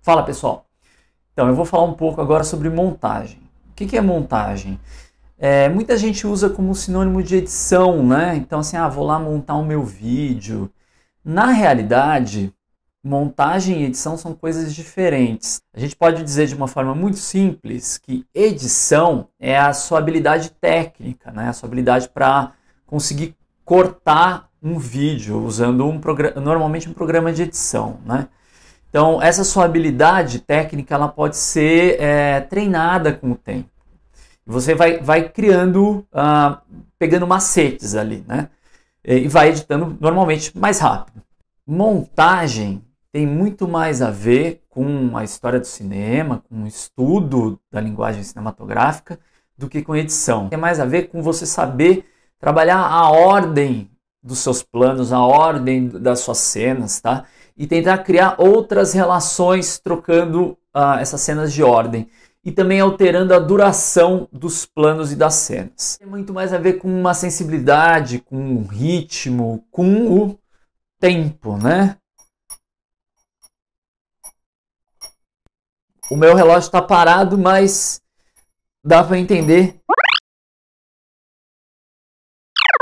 Fala pessoal, então eu vou falar um pouco agora sobre montagem. O que é montagem? Muita gente usa como sinônimo de edição, né? Então assim, vou lá montar o meu vídeo. Na realidade, montagem e edição são coisas diferentes. A gente pode dizer de uma forma muito simples que edição é a sua habilidade técnica, né? A sua habilidade para conseguir cortar um vídeo usando normalmente um programa de edição, né? Então, essa sua habilidade técnica ela pode ser treinada com o tempo. Você vai criando, pegando macetes ali, né? E vai editando normalmente mais rápido. Montagem tem muito mais a ver com a história do cinema, com o estudo da linguagem cinematográfica, do que com edição. Tem mais a ver com você saber trabalhar a ordem dos seus planos, a ordem das suas cenas, tá? E tentar criar outras relações trocando essas cenas de ordem. E também alterando a duração dos planos e das cenas. Tem muito mais a ver com uma sensibilidade, com um ritmo, com o tempo, né? O meu relógio está parado, mas dá para entender.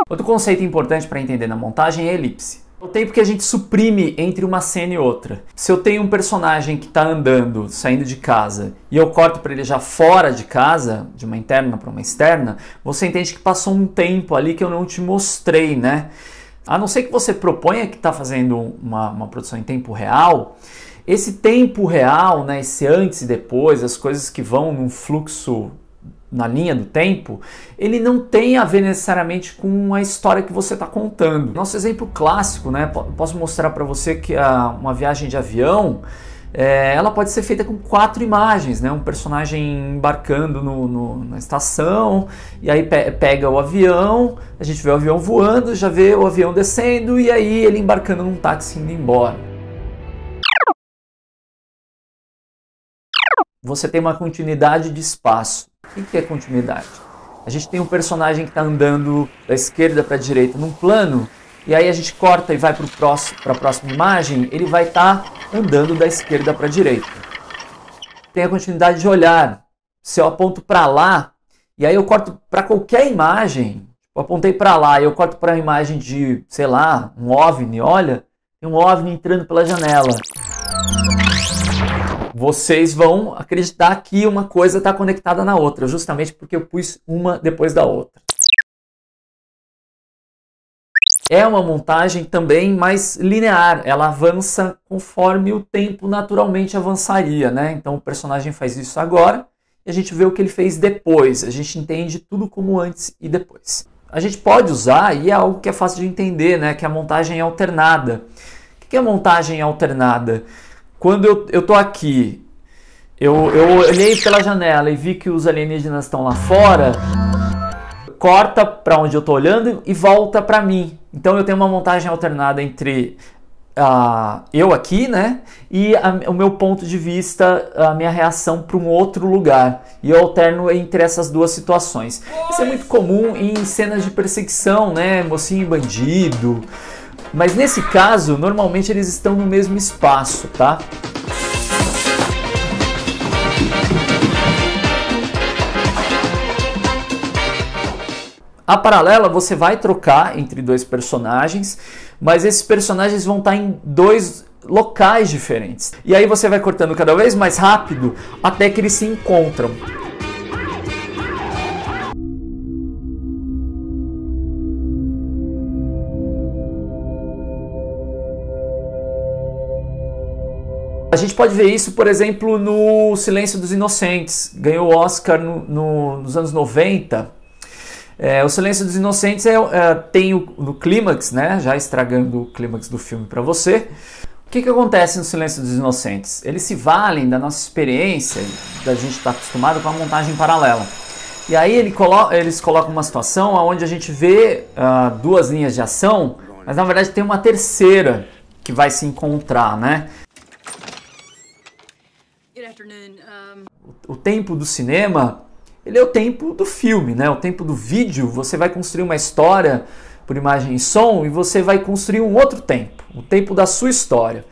Outro conceito importante para entender na montagem é a elipse. O tempo que a gente suprime entre uma cena e outra. Se eu tenho um personagem que está andando, saindo de casa, e eu corto para ele já fora de casa, de uma interna para uma externa, você entende que passou um tempo ali que eu não te mostrei, né? A não ser que você proponha que está fazendo uma produção em tempo real, esse tempo real, né, esse antes e depois, as coisas que vão num fluxo na linha do tempo, ele não tem a ver necessariamente com a história que você está contando. Nosso exemplo clássico, né? Posso mostrar para você que uma viagem de avião, ela pode ser feita com 4 imagens, né? Um personagem embarcando na estação, e aí pega o avião, a gente vê o avião voando, já vê o avião descendo, e aí ele embarcando num táxi indo embora. Você tem uma continuidade de espaço. O que é continuidade? A gente tem um personagem que está andando da esquerda para a direita num plano, e aí a gente corta e vai para a próxima imagem, ele vai estar andando da esquerda para a direita. Tem a continuidade de olhar. Se eu aponto para lá, e aí eu corto para qualquer imagem, eu apontei para lá e eu corto para a imagem de, sei lá, um OVNI, olha, tem um OVNI entrando pela janela. Vocês vão acreditar que uma coisa está conectada na outra, justamente porque eu pus uma depois da outra. É uma montagem também mais linear, ela avança conforme o tempo naturalmente avançaria, né? Então o personagem faz isso agora e a gente vê o que ele fez depois, a gente entende tudo como antes e depois. A gente pode usar, e é algo que é fácil de entender, né? Que a montagem é alternada. O que é a montagem alternada? Quando eu tô aqui, eu olhei pela janela e vi que os alienígenas estão lá fora, corta para onde eu tô olhando e volta para mim. Então eu tenho uma montagem alternada entre eu aqui, né, e o meu ponto de vista, a minha reação para um outro lugar. E eu alterno entre essas duas situações. Isso é muito comum em cenas de perseguição, né, mocinho e bandido. Mas nesse caso, normalmente eles estão no mesmo espaço, tá? A paralela você vai trocar entre dois personagens, mas esses personagens vão estar em dois locais diferentes. E aí você vai cortando cada vez mais rápido até que eles se encontram. A gente pode ver isso, por exemplo, no Silêncio dos Inocentes. Ganhou o Oscar nos anos 90. O Silêncio dos Inocentes tem no clímax, né? Já estragando o clímax do filme para você. O que acontece no Silêncio dos Inocentes? Eles se valem da nossa experiência, da gente estar acostumado com a montagem paralela. E aí eles colocam uma situação onde a gente vê duas linhas de ação, mas na verdade tem uma terceira que vai se encontrar, né? O tempo do cinema, ele é o tempo do filme, né? O tempo do vídeo, você vai construir uma história por imagem e som e você vai construir um outro tempo, o tempo da sua história.